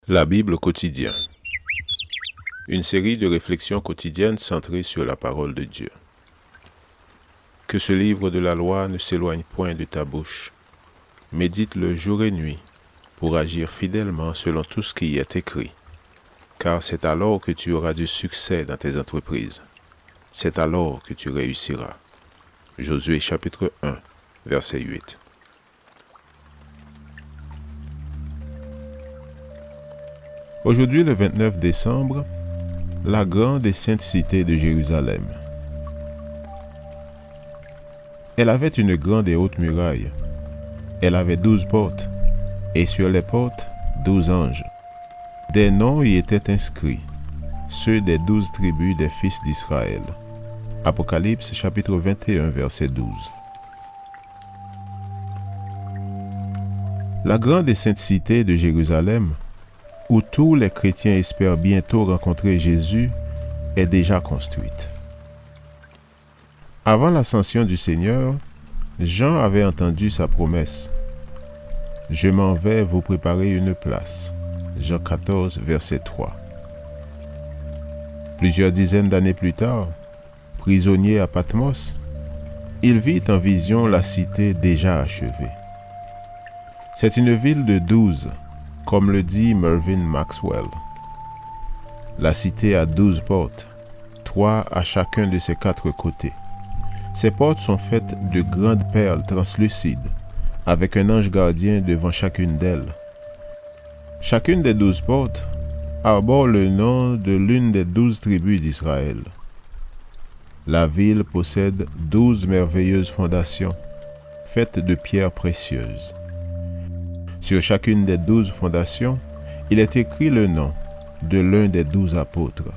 La Bible quotidien. Une série de réflexions quotidiennes centrées sur la parole de Dieu. Que ce livre de la loi ne s'éloigne point de ta bouche. Médite-le jour et nuit pour agir fidèlement selon tout ce qui y est écrit. Car c'est alors que tu auras du succès dans tes entreprises. C'est alors que tu réussiras. Josué chapitre 1, verset 8. Aujourd'hui, le 29 décembre, la grande et sainte cité de Jérusalem. Elle avait une grande et haute muraille. Elle avait 12 portes, et sur les portes, 12 anges. Des noms y étaient inscrits, ceux des 12 tribus des fils d'Israël. Apocalypse chapitre 21, verset 12. La grande et sainte cité de Jérusalem, où tous les chrétiens espèrent bientôt rencontrer Jésus, est déjà construite. Avant l'ascension du Seigneur, Jean avait entendu sa promesse. « Je m'en vais vous préparer une place. » Jean 14, verset 3. Plusieurs dizaines d'années plus tard, prisonnier à Patmos, il vit en vision la cité déjà achevée. C'est une ville de 12, comme le dit Mervyn Maxwell. La cité a 12 portes, 3 à chacun de ses 4 côtés. Ces portes sont faites de grandes perles translucides, avec un ange gardien devant chacune d'elles. Chacune des 12 portes arbore le nom de l'une des 12 tribus d'Israël. La ville possède 12 merveilleuses fondations, faites de pierres précieuses. Sur chacune des 12 fondations, il est écrit le nom de l'un des 12 apôtres.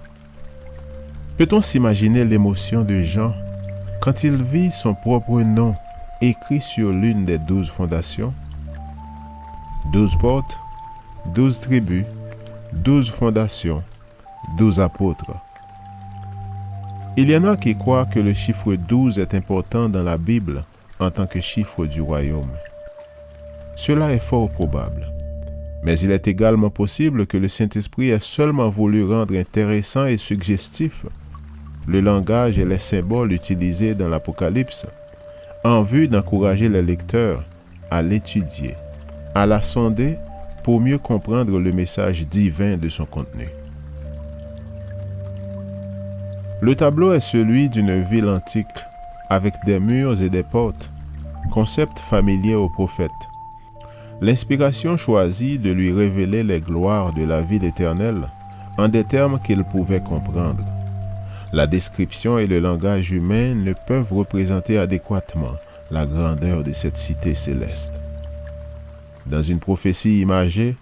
Peut-on s'imaginer l'émotion de Jean quand il vit son propre nom écrit sur l'une des 12 fondations? 12 portes, 12 tribus, 12 fondations, 12 apôtres. Il y en a qui croient que le chiffre 12 est important dans la Bible en tant que chiffre du royaume. Cela est fort probable, mais il est également possible que le Saint-Esprit ait seulement voulu rendre intéressant et suggestif le langage et les symboles utilisés dans l'Apocalypse en vue d'encourager les lecteurs à l'étudier, à la sonder pour mieux comprendre le message divin de son contenu. Le tableau est celui d'une ville antique avec des murs et des portes, concept familier au prophète. L'inspiration choisit de lui révéler les gloires de la ville éternelle en des termes qu'il pouvait comprendre. La description et le langage humain ne peuvent représenter adéquatement la grandeur de cette cité céleste. Dans une prophétie imagée,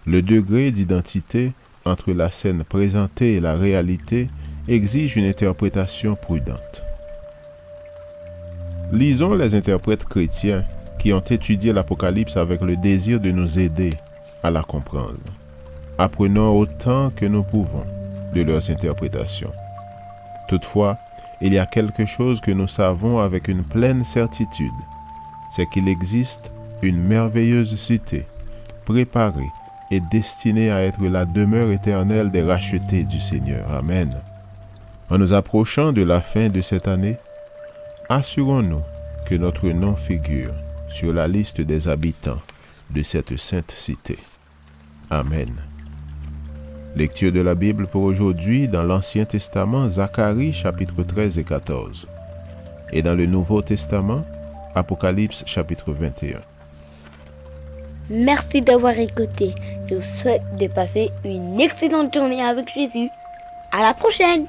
le degré d'identité entre la scène présentée et la réalité exige une interprétation prudente. Lisons les interprètes chrétiens qui ont étudié l'Apocalypse avec le désir de nous aider à la comprendre. Apprenons autant que nous pouvons de leurs interprétations. Toutefois, il y a quelque chose que nous savons avec une pleine certitude, c'est qu'il existe une merveilleuse cité, préparée et destinée à être la demeure éternelle des rachetés du Seigneur. Amen. En nous approchant de la fin de cette année, assurons-nous que notre nom figure sur la liste des habitants de cette sainte cité. Amen. Lecture de la Bible pour aujourd'hui dans l'Ancien Testament, Zacharie chapitre 13 et 14. Et dans le Nouveau Testament, Apocalypse chapitre 21. Merci d'avoir écouté. Je vous souhaite de passer une excellente journée avec Jésus. À la prochaine!